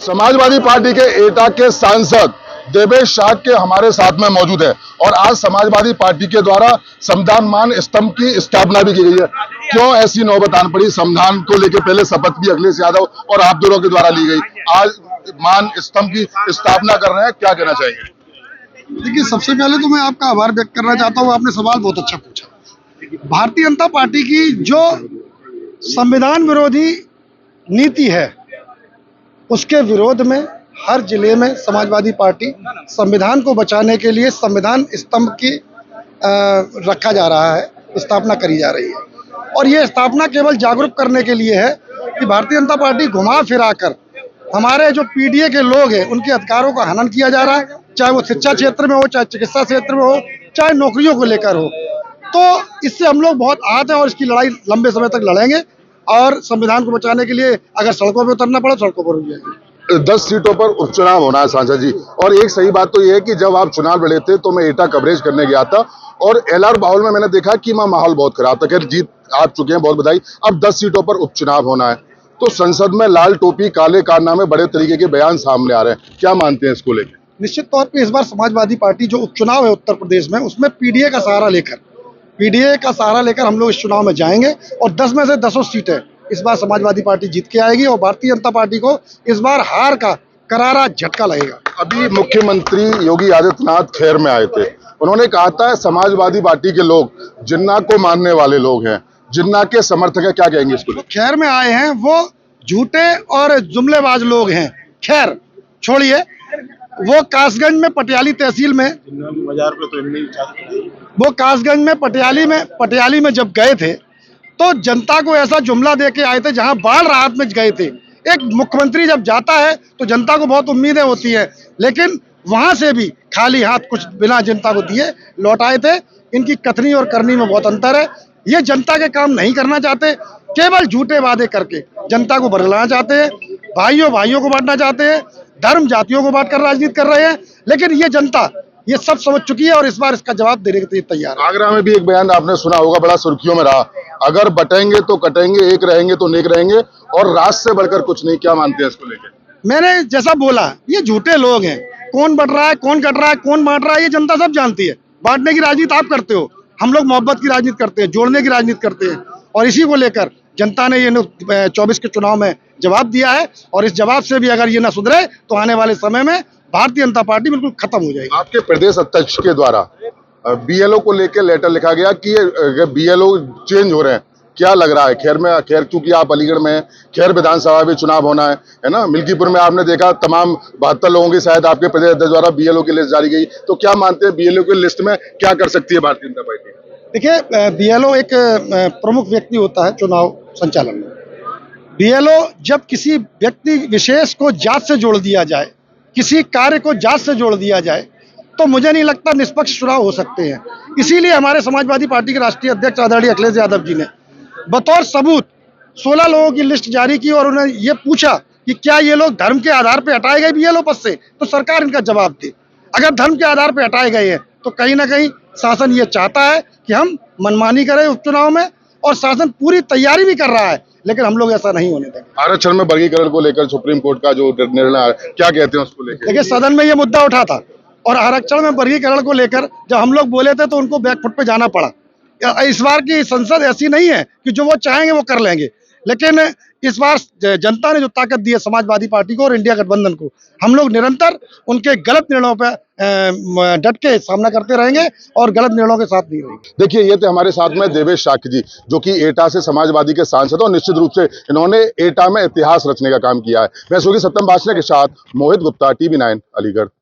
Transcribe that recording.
Samajwadi party के एटा के सांसद देवेश शाह के हमारे साथ में मौजूद है और आज समाजवादी पार्टी के द्वारा संविधान मान स्तंभ की स्थापना भी की गई है। क्यों ऐसी नौबत आन पड़ी? संविधान को लेकर पहले शपथ भी अखिलेश यादव और आप दोनों के द्वारा ली गई, आज मान स्तंभ की स्थापना कर रहे हैं, क्या कहना चाहेंगे? देखिए, सबसे पहले तो मैं आपका आभार व्यक्त करना चाहता हूँ। आपने सवाल बहुत अच्छा पूछा। भारतीय जनता पार्टी की जो संविधान विरोधी नीति है उसके विरोध में हर जिले में समाजवादी पार्टी संविधान को बचाने के लिए संविधान स्तंभ की रखा जा रहा है, स्थापना करी जा रही है। और ये स्थापना केवल जागरूक करने के लिए है कि भारतीय जनता पार्टी घुमा फिरा कर हमारे जो पीडीए के लोग हैं उनके अधिकारों का हनन किया जा रहा है, चाहे वो शिक्षा क्षेत्र में हो, चाहे चिकित्सा क्षेत्र में हो, चाहे नौकरियों को लेकर हो। तो इससे हम लोग बहुत आहत हैं और इसकी लड़ाई लंबे समय तक लड़ेंगे और संविधान को बचाने के लिए अगर सड़कों पर उतरना पड़ा सड़कों पर उतर जाएंगे। 10 सीटों पर उपचुनाव होना है सांसद जी, और एक सही बात तो यह है कि जब आप चुनाव लड़े थे तो मैं एटा कवरेज करने गया था और एलआर बाहुल में मैंने देखा कि माहौल बहुत खराब था। खैर जीत आप चुके हैं, बहुत बधाई। अब 10 सीटों पर उपचुनाव होना है तो संसद में लाल टोपी काले कारनामे बड़े तरीके के बयान सामने आ रहे हैं, क्या मानते हैं इसको लेकर? निश्चित तौर पे इस बार समाजवादी पार्टी जो उपचुनाव है उत्तर प्रदेश में उसमें पीडीए का सहारा लेकर हम लोग इस चुनाव में जाएंगे और 10 में से 10 सीटें इस बार समाजवादी पार्टी जीत के आएगी और भारतीय जनता पार्टी को इस बार हार का करारा झटका लगेगा। अभी मुख्यमंत्री योगी आदित्यनाथ खैर में आए थे, उन्होंने कहा था समाजवादी पार्टी के लोग जिन्ना को मानने वाले लोग हैं, जिन्ना के समर्थक है, क्या कहेंगे इसको? तो खैर में आए हैं वो झूठे और जुमलेबाज लोग हैं। खैर छोड़िए, वो कासगंज में पटियाली तहसील में पटियाली में जब गए थे तो जनता को ऐसा जुमला दे के आए थे जहां बाढ़ राहत में गए थे। एक मुख्यमंत्री जब जाता है तो जनता को बहुत उम्मीदें होती है, लेकिन वहां से भी खाली हाथ कुछ बिना जनता को दिए लौट आए थे। इनकी कथनी और करनी में बहुत अंतर है। ये जनता के काम नहीं करना चाहते, केवल झूठे वादे करके जनता को बरगलाना चाहते हैं, भाइयों को बांटना चाहते हैं, धर्म जातियों को बांटकर राजनीति कर रहे हैं। लेकिन ये जनता ये सब समझ चुकी है और इस बार इसका जवाब देने के लिए तैयार है। आगरा में भी एक बयान आपने सुना होगा, बड़ा सुर्खियों में रहा, अगर बटेंगे तो कटेंगे, एक रहेंगे तो नेक रहेंगे और राज से बढ़कर कुछ नहीं। क्या मानते हैं इसको लेकर? मैंने जैसा बोला, ये झूठे लोग हैं। कौन बट रहा है, कौन कट रहा है, कौन बांट रहा है, ये जनता सब जानती है। बांटने की राजनीति आप करते हो, हम लोग मोहब्बत की राजनीति करते हैं, जोड़ने की राजनीति करते हैं और इसी को लेकर जनता ने ये 24 के चुनाव में जवाब दिया है और इस जवाब से भी अगर ये न सुधरे तो आने वाले समय में भारतीय जनता पार्टी बिल्कुल खत्म हो जाएगी। आपके प्रदेश अध्यक्ष के द्वारा बीएलओ को लेकर लेटर लिखा गया कि ये बीएलओ चेंज हो रहे हैं, क्या लग रहा है? खैर चूंकि आप अलीगढ़ में हैं, खैर विधानसभा में चुनाव होना है ना। मिल्कीपुर में आपने देखा तमाम 72 लोगों की शायद आपके प्रदेश अध्यक्ष द्वारा बीएलओ की लिस्ट जारी गई, तो क्या मानते हैं बीएलओ की लिस्ट में क्या कर सकती है भारतीय जनता पार्टी? देखिए, बीएलओ एक प्रमुख व्यक्ति होता है चुनाव संचालन में। बीएलओ जब किसी व्यक्ति विशेष को जात से जोड़ दिया जाए, किसी कार्य को जात से जोड़ दिया जाए, तो मुझे नहीं लगता निष्पक्ष चुनाव हो सकते हैं। इसीलिए हमारे समाजवादी पार्टी के राष्ट्रीय अध्यक्ष आदरणीय अखिलेश यादव जी ने बतौर सबूत 16 लोगों की लिस्ट जारी की और उन्हें ये पूछा कि क्या ये लोग धर्म के आधार पर हटाए गए बीएलओ पद से, तो सरकार इनका जवाब दे। अगर धर्म के आधार पर हटाए गए हैं तो कहीं ना कहीं शासन ये चाहता है कि हम मनमानी करें उपचुनाव में और शासन पूरी तैयारी भी कर रहा है, लेकिन हम लोग ऐसा नहीं होने देंगे। आरक्षण में वर्गीकरण को लेकर सुप्रीम कोर्ट का जो निर्णय आया, क्या कहते हैं उसको लेकर? देखिए, सदन में ये मुद्दा उठा था और आरक्षण में वर्गीकरण को लेकर जब हम लोग बोले थे तो उनको बैकफुट पे जाना पड़ा। इस बार की संसद ऐसी नहीं है कि जो वो चाहेंगे वो कर लेंगे, लेकिन इस बार जनता ने जो ताकत दी है समाजवादी पार्टी को और इंडिया गठबंधन को, हम लोग निरंतर उनके गलत निर्णयों पर डट के सामना करते रहेंगे और गलत निर्णयों के साथ नहीं रहेंगे। देखिए, ये थे हमारे साथ में देवेश शाह जी, जो कि एटा से समाजवादी के सांसद और निश्चित रूप से इन्होंने एटा में इतिहास रचने का काम किया है। मैं सूर्य सत्यम भाषण के साथ मोहित गुप्ता, TV9 अलीगढ़।